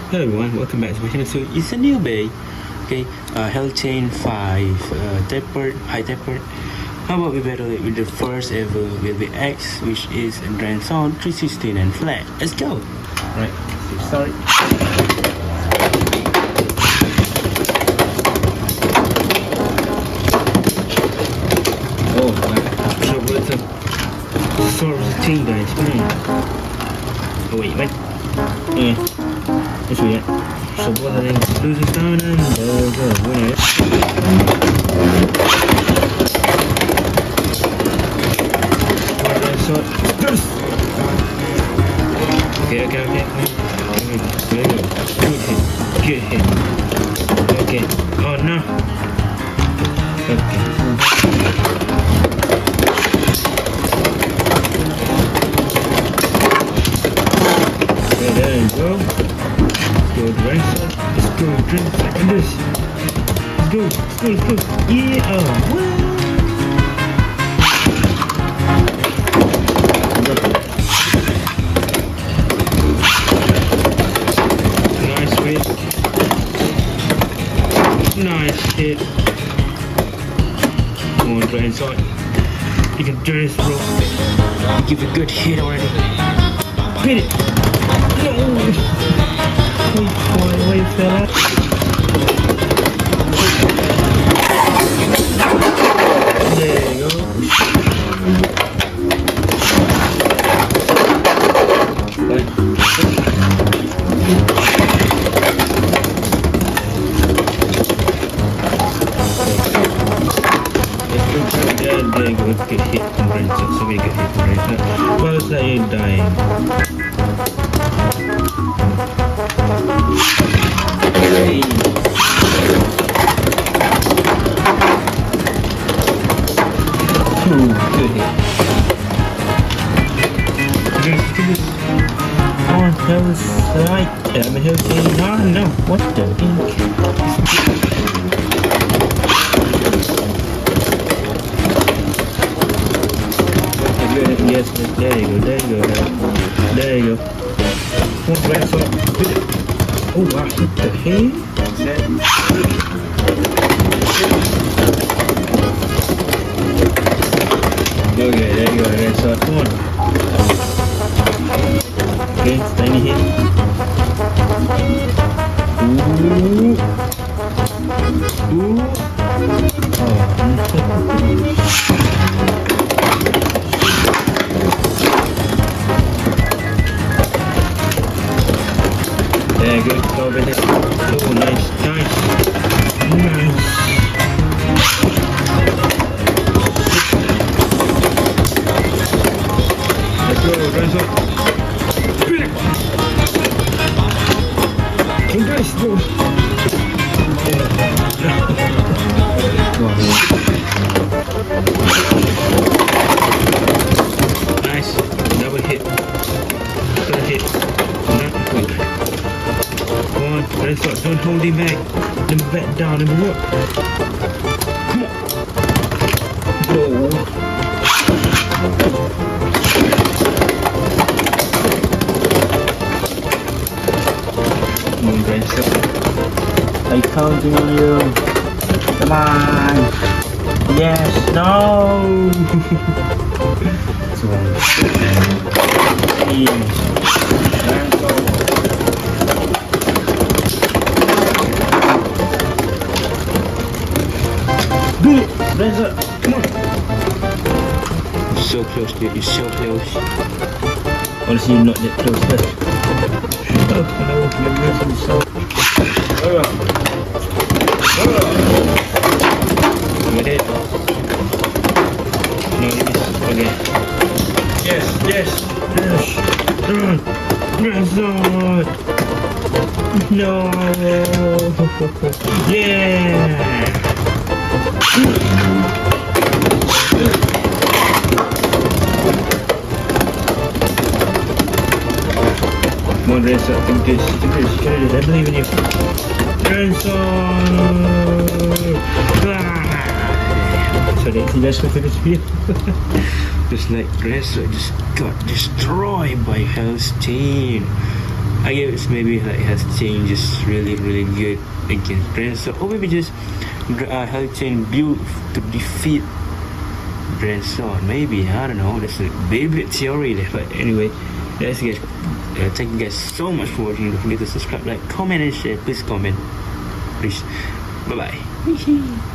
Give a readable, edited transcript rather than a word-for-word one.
Hello everyone, welcome back to my channel. So it's a new day. Okay, HellsChain 5 tapered, high tapered. How about we battle it with the first ever Beyblade X, which is DranSword 316 and flat. Let's go! Right, let's start. Oh, trouble with the sword of the team, guys. Oh wait, what? Let's read it. So what are they losing stamina and winning it. Okay. There you go. Good hit. Okay. Oh no. Okay. There you go. Go DranSword. Let's go DranSword and this. Let's go. Yeah. Oh, what? Nice hit. Nice hit. Come on, DranSword. You can do this, bro. You give a good hit already. Hit it. No. Wait, fella. There you go. There you go. Get hit from DranSword. So we get hit from DranSword. Well, it's like you're dying. Hey. Ooh, good hit. This on HellsChain. HellsChain. Oh no, what the ink? Yes, there you go. One DranSword. Oh, I hit the head. That's it. Okay, there you go. DranSword. Come on. Okay, tiny hit. Ooh. There you go, over there. Oh, nice. Let's go, DranSword. Congrats, bro. Nice. Double hit. Third hit. Not quick. Come on, DranSword, don't hold him back. Number back down, number what? Come on. Whoa. Come on, DranSword. I'm counting on you. Come on. Yes, no. So, do it! DranSword, come on! You're so close, dude. You're so close. Honestly, you're not that close, but... Oh, no, you're missing so... Get it? No, you missed. Okay. Yes! DranSword! No! Yeah! Come on, DranSword, do this. I believe in you. DranSword! So that's the best way for this video. Just like DranSword just got destroyed by HellsChain. I guess maybe like has changes really good against DranSword, or maybe just HellsChain built to defeat DranSword. Maybe, I don't know. That's a Beyblade theory there. But anyway, that's guys. Thank you guys so much for watching. Don't forget to subscribe, like, comment, and share. Please comment. Please. Bye bye.